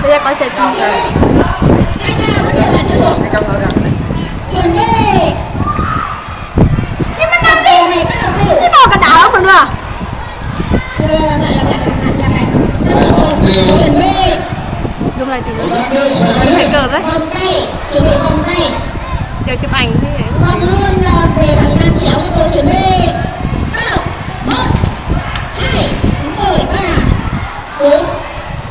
Bây giờ có sẽ chi nhưng mà nằm đi cái đồ cả đảo không được dùng lại thì phải cờ đấy giờ chụp ảnh thế này Con luôn về bằng nam chéo cho tôi chuẩn bị. Bắt đầu. 1 2 3 4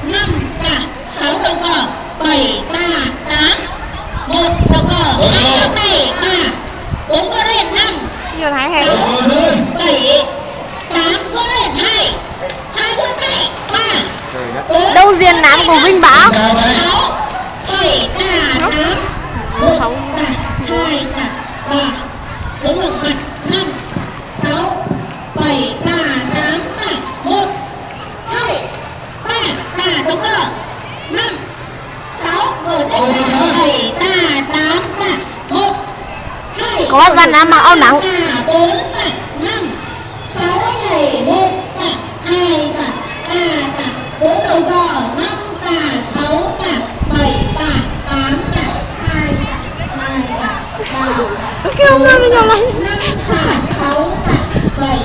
5 cả 6 đầu cờ 7 3 8 1 đầu cờ 2 tay 3 4 có lên 5 nhiều thái hẹp 7 8 có lên 2 2 có tay 3 đâu riêng nám của Vinh Bảo 6 7 3 8 1 2 3 4 ngược mặt 5 6 7 3 8 1 2 3 3 đúng chưa 5 6 7 3 8 1 2 có bắt văn nám mặc áo nắng 4 5 6 7 1 2 3 4 đầu cờ 5 6 7 8 2 2 kêu không ra bây giờ này 5 6 7